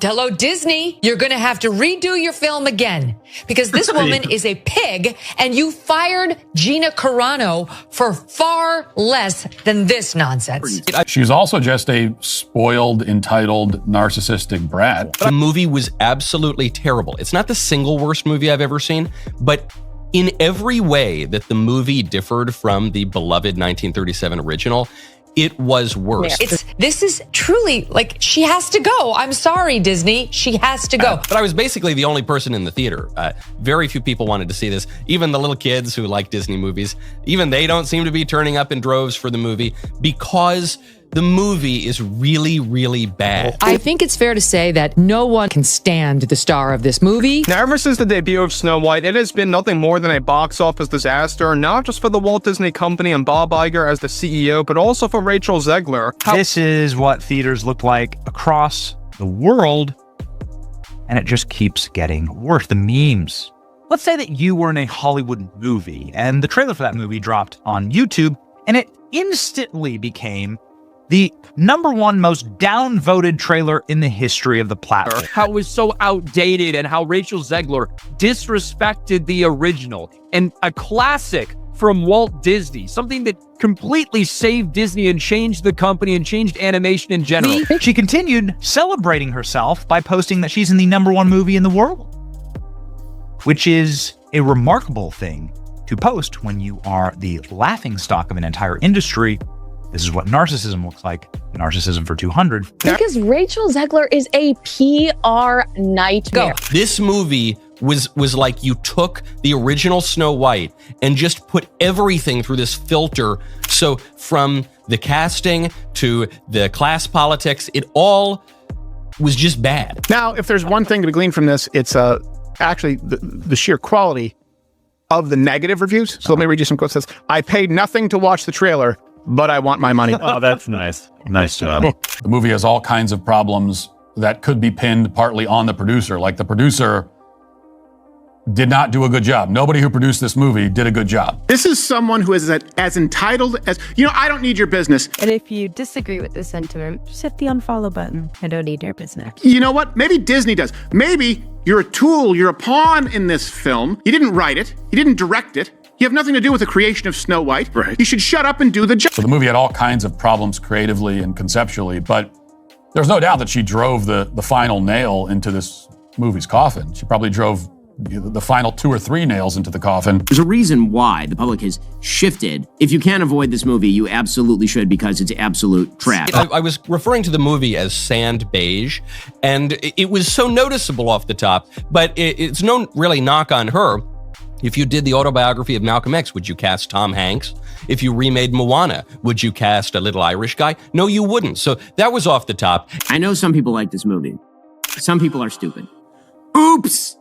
Hello, Disney, you're going to have to redo your film again because this woman is a pig and you fired Gina Carano for far less than this nonsense. She's also just a spoiled, entitled, narcissistic brat. The movie was absolutely terrible. It's not the single worst movie I've ever seen, but in every way that the movie differed from the beloved 1937 original, it was worse. This is truly like, she has to go. I'm sorry, Disney. She has to go. But I was basically the only person in the theater. Very few people wanted to see this. Even the little kids who like Disney movies, even they don't seem to be turning up in droves for the movie because the movie is really, really bad. I think it's fair to say that no one can stand the star of this movie. Now, ever since the debut of Snow White, it has been nothing more than a box office disaster, not just for the Walt Disney Company and Bob Iger as the CEO, but also for Rachel Zegler. This is what theaters look like across the world, and it just keeps getting worse. The memes. Let's say that you were in a Hollywood movie, and the trailer for that movie dropped on YouTube, and it instantly became the #1 most downvoted trailer in the history of the platform. How it was so outdated and how Rachel Zegler disrespected the original and a classic from Walt Disney, something that completely saved Disney and changed the company and changed animation in general. She continued celebrating herself by posting that she's in the #1 movie in the world, which is a remarkable thing to post when you are the laughingstock of an entire industry. This is what narcissism looks like. Narcissism for 200. Because Rachel Zegler is a PR nightmare. This movie was like you took the original Snow White and just put everything through this filter. So from the casting to the class politics, it all was just bad. Now, if there's one thing to be gleaned from this, it's actually the sheer quality of the negative reviews. So let me read you some quotes. It says, "I paid nothing to watch the trailer, but I want my money." Oh, that's nice. Nice job. The movie has all kinds of problems that could be pinned partly on the producer. Like the producer did not do a good job. Nobody who produced this movie did a good job. This is someone who is as entitled as, I don't need your business. And if you disagree with this sentiment, just hit the unfollow button. I don't need your business. You know what? Maybe Disney does. Maybe you're a tool, you're a pawn in this film. You didn't write it. You didn't direct it. You have nothing to do with the creation of Snow White. Right. You should shut up and do the job. So the movie had all kinds of problems creatively and conceptually, but there's no doubt that she drove the final nail into this movie's coffin. She probably drove the final 2 or 3 nails into the coffin. There's a reason why the public has shifted. If you can't avoid this movie, you absolutely should, because it's absolute trash. I was referring to the movie as sand beige, and it was so noticeable off the top, but it's no really knock on her. If you did the autobiography of Malcolm X, would you cast Tom Hanks? If you remade Moana, would you cast a little Irish guy? No, you wouldn't. So that was off the top. I know some people like this movie. Some people are stupid. Oops!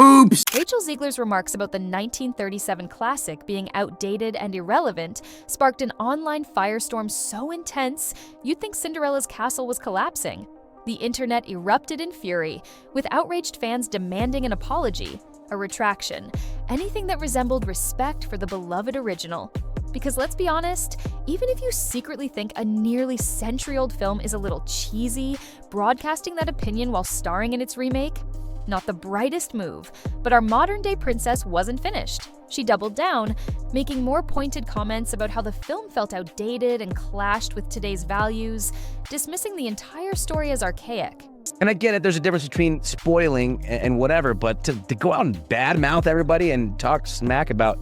Oops! Rachel Zegler's remarks about the 1937 classic being outdated and irrelevant sparked an online firestorm so intense you'd think Cinderella's castle was collapsing. The internet erupted in fury, with outraged fans demanding an apology, a retraction, anything that resembled respect for the beloved original. Because let's be honest, even if you secretly think a nearly century-old film is a little cheesy, broadcasting that opinion while starring in its remake? Not the brightest move, but our modern-day princess wasn't finished. She doubled down, making more pointed comments about how the film felt outdated and clashed with today's values, dismissing the entire story as archaic. And I get it, there's a difference between spoiling and whatever, but to go out and badmouth everybody and talk smack about,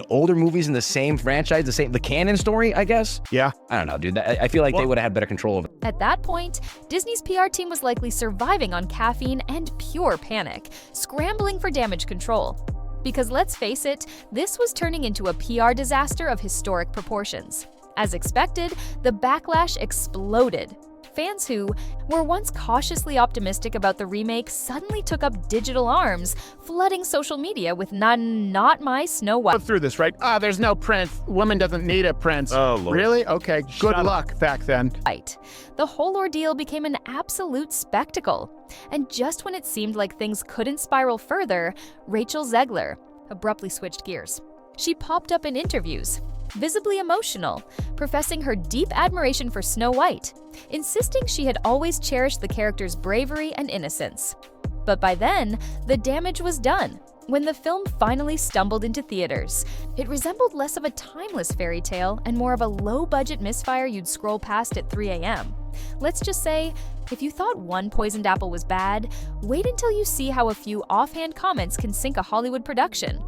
older movies in the same franchise, the canon story, I guess? Yeah. I don't know, dude. I feel like they would have had better control of it. At that point, Disney's PR team was likely surviving on caffeine and pure panic, scrambling for damage control. Because let's face it, this was turning into a PR disaster of historic proportions. As expected, the backlash exploded. Fans who were once cautiously optimistic about the remake suddenly took up digital arms, flooding social media with not my Snow White. Go through this, right? There's no prince. Woman doesn't need a prince. Oh, Lord. Really? Okay, good luck back then. Right. The whole ordeal became an absolute spectacle. And just when it seemed like things couldn't spiral further, Rachel Zegler abruptly switched gears. She popped up in interviews, visibly emotional, professing her deep admiration for Snow White, insisting she had always cherished the character's bravery and innocence. But by then, the damage was done. When the film finally stumbled into theaters, it resembled less of a timeless fairy tale and more of a low-budget misfire you'd scroll past at 3 a.m. Let's just say, if you thought one poisoned apple was bad, wait until you see how a few offhand comments can sink a Hollywood production.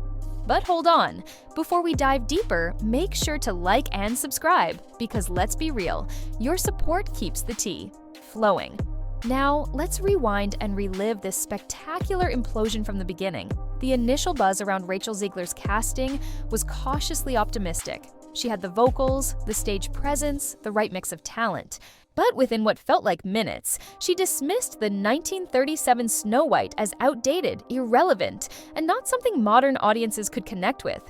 But hold on, before we dive deeper, make sure to like and subscribe, because let's be real, your support keeps the tea flowing. Now, let's rewind and relive this spectacular implosion from the beginning. The initial buzz around Rachel Zegler's casting was cautiously optimistic. She had the vocals, the stage presence, the right mix of talent. But within what felt like minutes, she dismissed the 1937 Snow White as outdated, irrelevant, and not something modern audiences could connect with.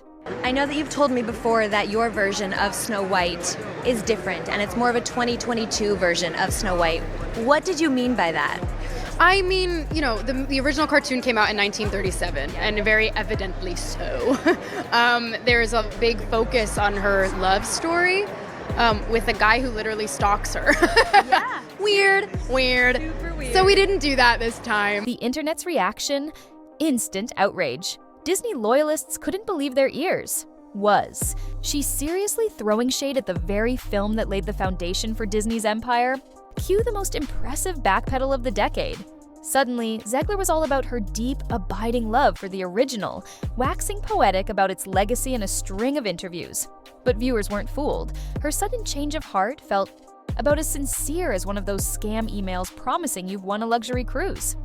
I know that you've told me before that your version of Snow White is different, and it's more of a 2022 version of Snow White. What did you mean by that? I mean, you know, the original cartoon came out in 1937, and very evidently so. There's a big focus on her love story with a guy who literally stalks her. Yeah. Weird. Super weird. So we didn't do that this time. The internet's reaction? Instant outrage. Disney loyalists couldn't believe their ears. Was she seriously throwing shade at the very film that laid the foundation for Disney's empire? Cue the most impressive backpedal of the decade. Suddenly, Zegler was all about her deep, abiding love for the original, waxing poetic about its legacy in a string of interviews. But viewers weren't fooled. Her sudden change of heart felt about as sincere as one of those scam emails promising you've won a luxury cruise.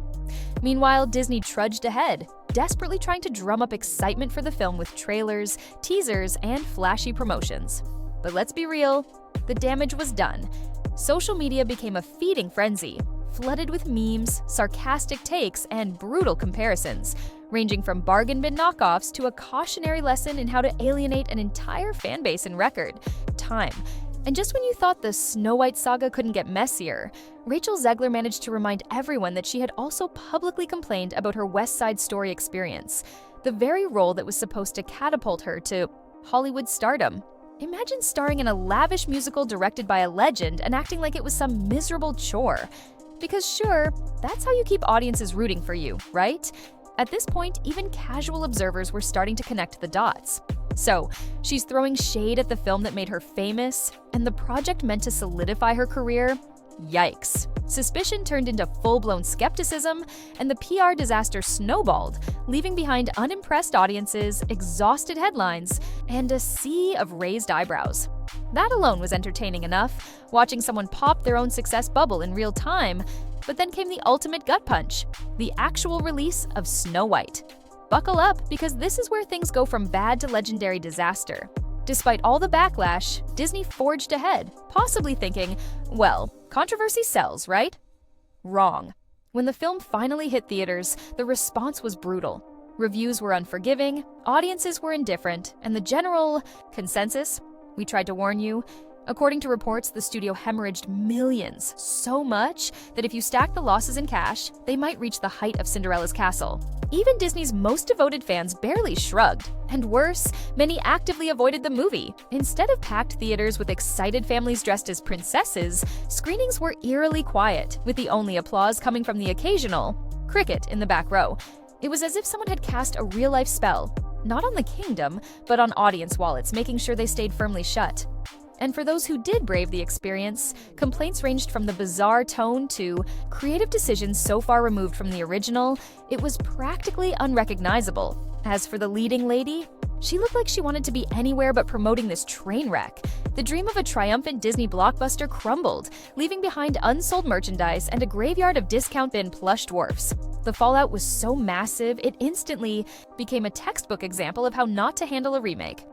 Meanwhile, Disney trudged ahead, desperately trying to drum up excitement for the film with trailers, teasers, and flashy promotions. But let's be real, the damage was done. Social media became a feeding frenzy, flooded with memes, sarcastic takes, and brutal comparisons, ranging from bargain bin knockoffs to a cautionary lesson in how to alienate an entire fanbase in record time. And just when you thought the Snow White saga couldn't get messier, Rachel Zegler managed to remind everyone that she had also publicly complained about her West Side Story experience, the very role that was supposed to catapult her to Hollywood stardom. Imagine starring in a lavish musical directed by a legend and acting like it was some miserable chore. Because sure, that's how you keep audiences rooting for you, right? At this point, even casual observers were starting to connect the dots. So, she's throwing shade at the film that made her famous, and the project meant to solidify her career? Yikes. Suspicion turned into full-blown skepticism, and the PR disaster snowballed, leaving behind unimpressed audiences, exhausted headlines, and a sea of raised eyebrows. That alone was entertaining enough, watching someone pop their own success bubble in real time, but then came the ultimate gut punch, the actual release of Snow White. Buckle up, because this is where things go from bad to legendary disaster. Despite all the backlash, Disney forged ahead, possibly thinking, well, controversy sells, right? Wrong. When the film finally hit theaters, the response was brutal. Reviews were unforgiving, audiences were indifferent, and the general consensus? We tried to warn you. According to reports, the studio hemorrhaged millions, so much that if you stack the losses in cash, they might reach the height of Cinderella's castle. Even Disney's most devoted fans barely shrugged. And worse, many actively avoided the movie. Instead of packed theaters with excited families dressed as princesses, screenings were eerily quiet, with the only applause coming from the occasional cricket in the back row. It was as if someone had cast a real-life spell, not on the kingdom, but on audience wallets, making sure they stayed firmly shut. And for those who did brave the experience, complaints ranged from the bizarre tone to creative decisions so far removed from the original, it was practically unrecognizable. As for the leading lady, she looked like she wanted to be anywhere but promoting this train wreck. The dream of a triumphant Disney blockbuster crumbled, leaving behind unsold merchandise and a graveyard of discount bin plush dwarfs. The fallout was so massive, it instantly became a textbook example of how not to handle a remake.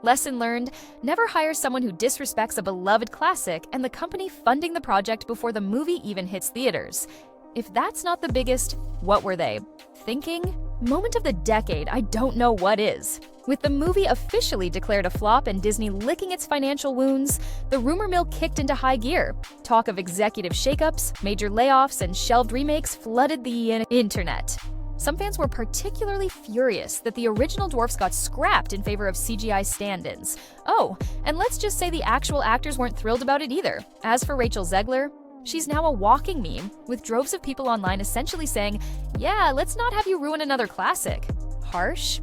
Lesson learned, never hire someone who disrespects a beloved classic and the company funding the project before the movie even hits theaters. If that's not the biggest, what were they? Thinking? Moment of the decade, I don't know what is. With the movie officially declared a flop and Disney licking its financial wounds, the rumor mill kicked into high gear. Talk of executive shakeups, major layoffs, and shelved remakes flooded the internet. Some fans were particularly furious that the original dwarfs got scrapped in favor of CGI stand-ins. Oh, and let's just say the actual actors weren't thrilled about it either. As for Rachel Zegler, she's now a walking meme, with droves of people online essentially saying, yeah, let's not have you ruin another classic. Harsh?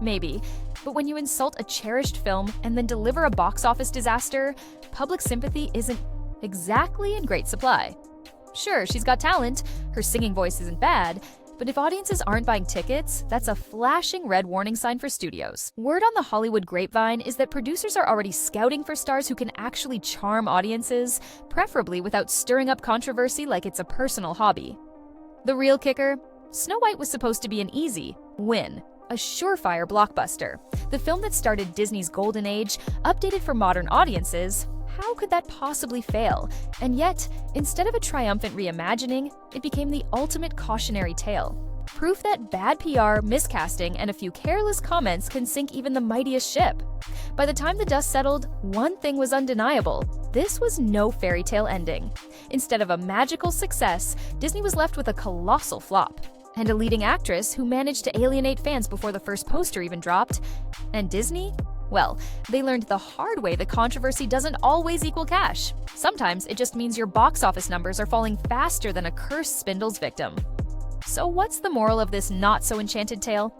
Maybe. But when you insult a cherished film and then deliver a box office disaster, public sympathy isn't exactly in great supply. Sure, she's got talent, her singing voice isn't bad, but if audiences aren't buying tickets, that's a flashing red warning sign for studios. Word on the Hollywood grapevine is that producers are already scouting for stars who can actually charm audiences, preferably without stirring up controversy like it's a personal hobby. The real kicker? Snow White was supposed to be an easy win, a surefire blockbuster. The film that started Disney's golden age, updated for modern audiences. How could that possibly fail? And yet, instead of a triumphant reimagining, it became the ultimate cautionary tale. Proof that bad PR, miscasting, and a few careless comments can sink even the mightiest ship. By the time the dust settled, one thing was undeniable. This was no fairy tale ending. Instead of a magical success, Disney was left with a colossal flop. And a leading actress who managed to alienate fans before the first poster even dropped. And Disney? Well, they learned the hard way that controversy doesn't always equal cash. Sometimes it just means your box office numbers are falling faster than a cursed spindle's victim. So what's the moral of this not-so-enchanted tale?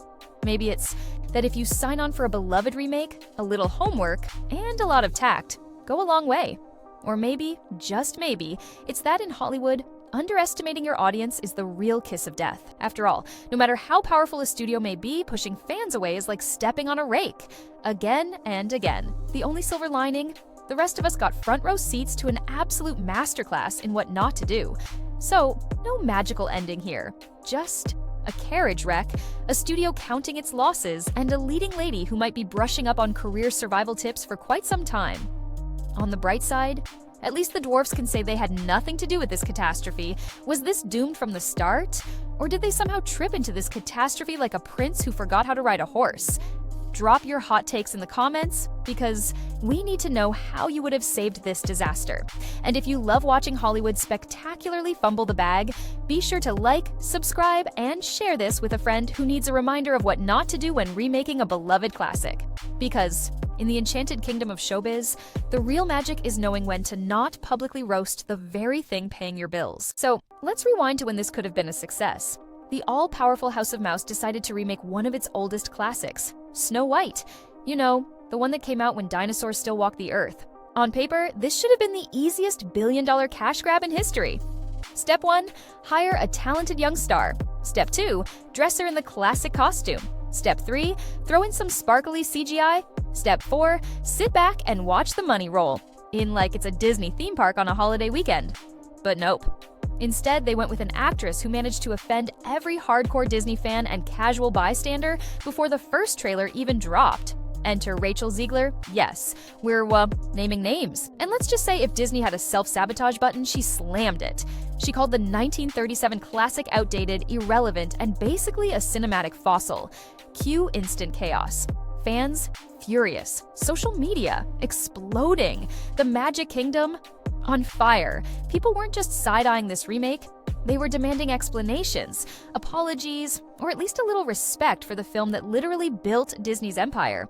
Maybe it's that if you sign on for a beloved remake, a little homework, and a lot of tact, go a long way. Or maybe, just maybe, it's that in Hollywood, underestimating your audience is the real kiss of death. After all, no matter how powerful a studio may be, pushing fans away is like stepping on a rake. Again and again. The only silver lining? The rest of us got front row seats to an absolute masterclass in what not to do. So, no magical ending here. Just a carriage wreck, a studio counting its losses, and a leading lady who might be brushing up on career survival tips for quite some time. On the bright side, at least the dwarfs can say they had nothing to do with this catastrophe. Was this doomed from the start? Or did they somehow trip into this catastrophe like a prince who forgot how to ride a horse? Drop your hot takes in the comments, because we need to know how you would have saved this disaster. And if you love watching Hollywood spectacularly fumble the bag, be sure to like, subscribe, and share this with a friend who needs a reminder of what not to do when remaking a beloved classic. Because in the enchanted kingdom of showbiz, the real magic is knowing when to not publicly roast the very thing paying your bills. So let's rewind to when this could have been a success. The all-powerful House of Mouse decided to remake one of its oldest classics, Snow White. You know, the one that came out when dinosaurs still walked the earth. On paper, this should have been the easiest billion-dollar cash grab in history. Step 1, hire a talented young star. Step 2, dress her in the classic costume. Step 3, throw in some sparkly CGI. Step 4, sit back and watch the money roll, in like it's a Disney theme park on a holiday weekend. But nope. Instead, they went with an actress who managed to offend every hardcore Disney fan and casual bystander before the first trailer even dropped. Enter Rachel Zegler. Yes, we're, naming names. And let's just say if Disney had a self-sabotage button, she slammed it. She called the 1937 classic outdated, irrelevant, and basically a cinematic fossil. Cue instant chaos. Fans furious. Social media exploding. The Magic Kingdom on fire. People weren't just side-eyeing this remake. They were demanding explanations, apologies, or at least a little respect for the film that literally built Disney's empire.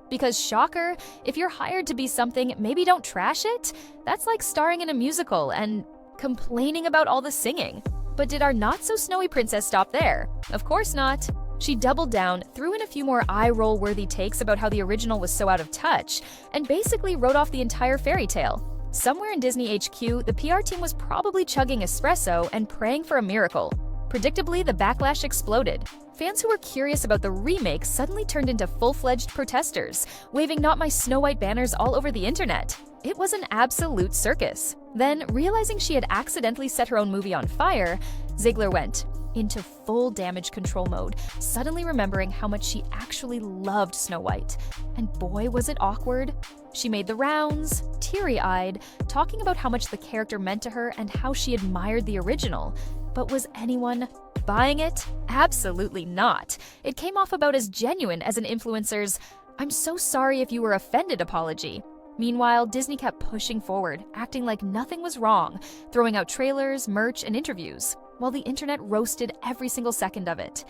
Because shocker, if you're hired to be something, maybe don't trash it. That's like starring in a musical and complaining about all the singing. But did our not-so-snowy princess stop there? Of course not. She doubled down, threw in a few more eye-roll-worthy takes about how the original was so out of touch, and basically wrote off the entire fairy tale. Somewhere in Disney HQ, the PR team was probably chugging espresso and praying for a miracle. Predictably, the backlash exploded. Fans who were curious about the remake suddenly turned into full-fledged protesters, waving Not My Snow White banners all over the internet. It was an absolute circus. Then, realizing she had accidentally set her own movie on fire, Zegler went into full damage control mode, suddenly remembering how much she actually loved Snow White. And boy, was it awkward. She made the rounds, teary-eyed, talking about how much the character meant to her and how she admired the original. But was anyone buying it? Absolutely not. It came off about as genuine as an influencer's "I'm so sorry if you were offended" apology. Meanwhile, Disney kept pushing forward, acting like nothing was wrong, throwing out trailers, merch, and interviews. while the internet roasted every single second of it.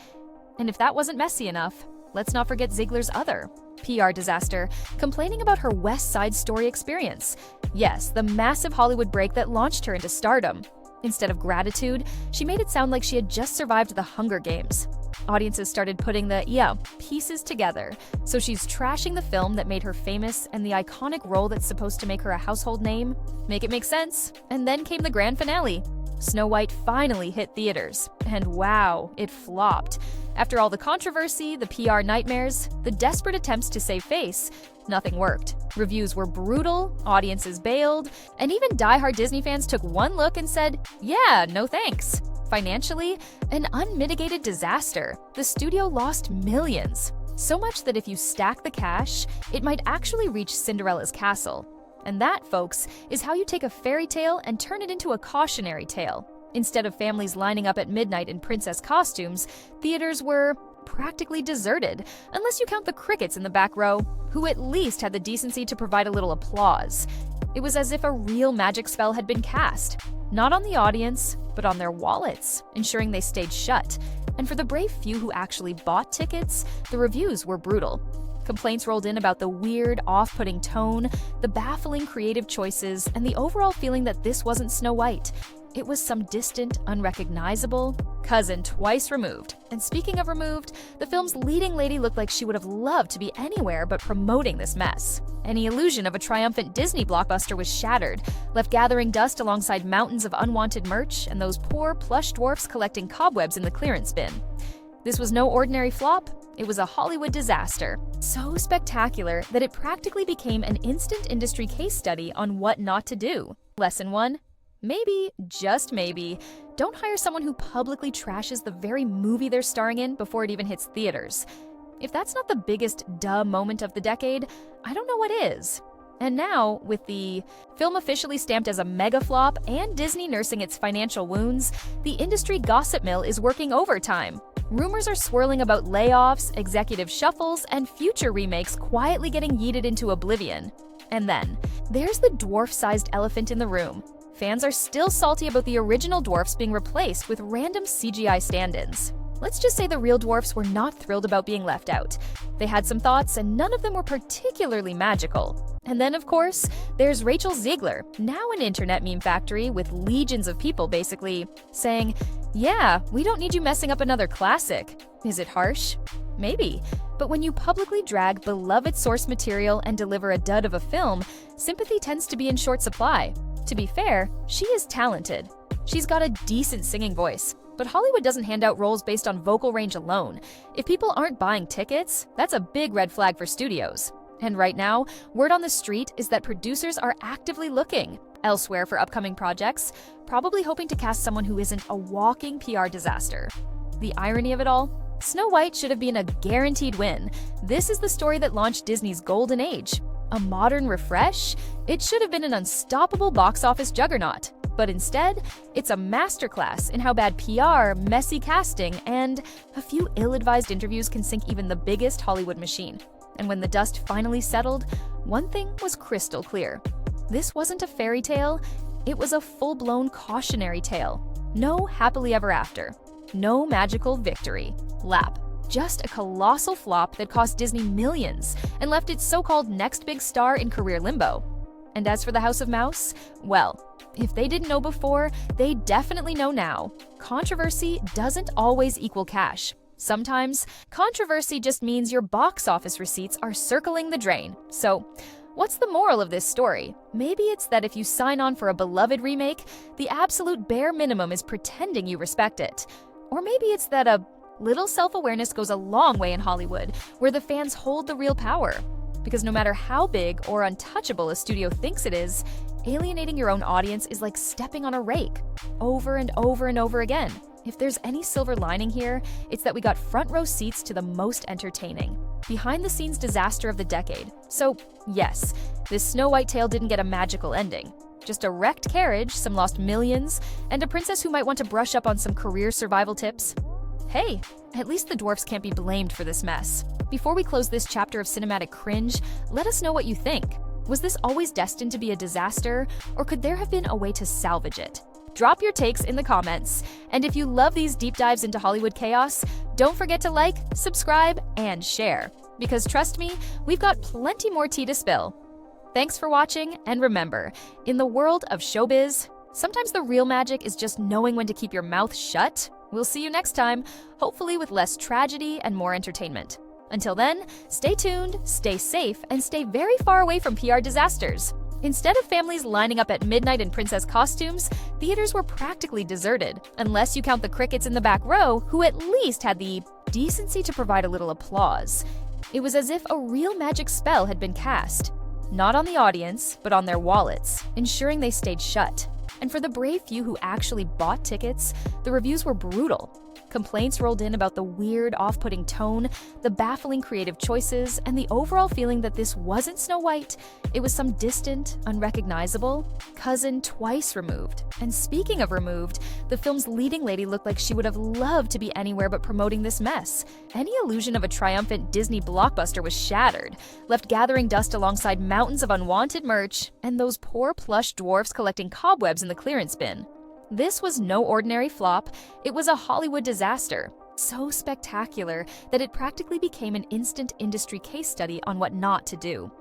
And if that wasn't messy enough, let's not forget Zegler's other PR disaster, complaining about her West Side Story experience. Yes, the massive Hollywood break that launched her into stardom. Instead of gratitude, she made it sound like she had just survived the Hunger Games. Audiences started putting the, pieces together. So she's trashing the film that made her famous and the iconic role that's supposed to make her a household name. Make it make sense. And then came the grand finale. Snow White finally hit theaters. And wow, it flopped. After all the controversy, the PR nightmares, the desperate attempts to save face, nothing worked. Reviews were brutal, audiences bailed, and even diehard Disney fans took one look and said, yeah, no thanks. Financially, an unmitigated disaster. The studio lost millions. So much that if you stack the cash, it might actually reach Cinderella's castle. And that, folks, is how you take a fairy tale and turn it into a cautionary tale. Instead of families lining up at midnight in princess costumes, theaters were practically deserted, unless you count the crickets in the back row, who at least had the decency to provide a little applause. It was as if a real magic spell had been cast, not on the audience, but on their wallets, ensuring they stayed shut. And for the brave few who actually bought tickets, the reviews were brutal. Complaints rolled in about the weird, off-putting tone, the baffling creative choices, and the overall feeling that this wasn't Snow White. It was some distant, unrecognizable cousin twice removed. And speaking of removed, the film's leading lady looked like she would have loved to be anywhere but promoting this mess. Any illusion of a triumphant Disney blockbuster was shattered, left gathering dust alongside mountains of unwanted merch and those poor plush dwarfs collecting cobwebs in the clearance bin. This was no ordinary flop. It was a Hollywood disaster, so spectacular that it practically became an instant industry case study on what not to do. Lesson 1. Maybe, just maybe, don't hire someone who publicly trashes the very movie they're starring in before it even hits theaters. If that's not the biggest duh moment of the decade, I don't know what is. And now, with the film officially stamped as a mega flop and Disney nursing its financial wounds, the industry gossip mill is working overtime. Rumors are swirling about layoffs, executive shuffles, and future remakes quietly getting yeeted into oblivion. And then, there's the dwarf-sized elephant in the room. Fans are still salty about the original dwarfs being replaced with random CGI stand-ins. Let's just say the real dwarfs were not thrilled about being left out. They had some thoughts, and none of them were particularly magical. And then, of course, there's Rachel Zegler, now an internet meme factory with legions of people basically saying, yeah, we don't need you messing up another classic. Is it harsh? Maybe. But when you publicly drag beloved source material and deliver a dud of a film, sympathy tends to be in short supply. To be fair, she is talented. She's got a decent singing voice. But Hollywood doesn't hand out roles based on vocal range alone. If people aren't buying tickets, that's a big red flag for studios. And right now, word on the street is that producers are actively looking elsewhere for upcoming projects, probably hoping to cast someone who isn't a walking PR disaster. The irony of it all? Snow White should have been a guaranteed win. This is the story that launched Disney's golden age. A modern refresh? It should have been an unstoppable box office juggernaut. But instead, it's a masterclass in how bad PR, messy casting, and a few ill-advised interviews can sink even the biggest Hollywood machine. And when the dust finally settled, one thing was crystal clear. This wasn't a fairy tale, it was a full-blown cautionary tale. No happily ever after. No magical victory lap. Just a colossal flop that cost Disney millions and left its so-called next big star in career limbo. And as for the House of Mouse, well, if they didn't know before, they definitely know now. Controversy doesn't always equal cash. Sometimes, controversy just means your box office receipts are circling the drain. So, what's the moral of this story? Maybe it's that if you sign on for a beloved remake, the absolute bare minimum is pretending you respect it. Or maybe it's that a little self-awareness goes a long way in Hollywood, where the fans hold the real power. Because no matter how big or untouchable a studio thinks it is, alienating your own audience is like stepping on a rake, over and over and over again. If there's any silver lining here, it's that we got front row seats to the most entertaining, behind-the-scenes disaster of the decade. So, yes, this Snow White tale didn't get a magical ending. Just a wrecked carriage, some lost millions, and a princess who might want to brush up on some career survival tips. Hey, at least the dwarfs can't be blamed for this mess. Before we close this chapter of cinematic cringe, let us know what you think. Was this always destined to be a disaster, or could there have been a way to salvage it? Drop your takes in the comments. And if you love these deep dives into Hollywood chaos, don't forget to like, subscribe, and share. Because trust me, we've got plenty more tea to spill. Thanks for watching, and remember, in the world of showbiz, sometimes the real magic is just knowing when to keep your mouth shut. We'll see you next time, hopefully with less tragedy and more entertainment. Until then, stay tuned, stay safe, and stay very far away from PR disasters. Instead of families lining up at midnight in princess costumes, theaters were practically deserted, unless you count the crickets in the back row, who at least had the decency to provide a little applause. It was as if a real magic spell had been cast, not on the audience, but on their wallets, ensuring they stayed shut. And for the brave few who actually bought tickets, the reviews were brutal. Complaints rolled in about the weird, off-putting tone, the baffling creative choices, and the overall feeling that this wasn't Snow White. It was some distant, unrecognizable cousin twice removed. And speaking of removed, the film's leading lady looked like she would have loved to be anywhere but promoting this mess. Any illusion of a triumphant Disney blockbuster was shattered, left gathering dust alongside mountains of unwanted merch and those poor plush dwarfs collecting cobwebs in the clearance bin. This was no ordinary flop, it was a Hollywood disaster. So spectacular that it practically became an instant industry case study on what not to do.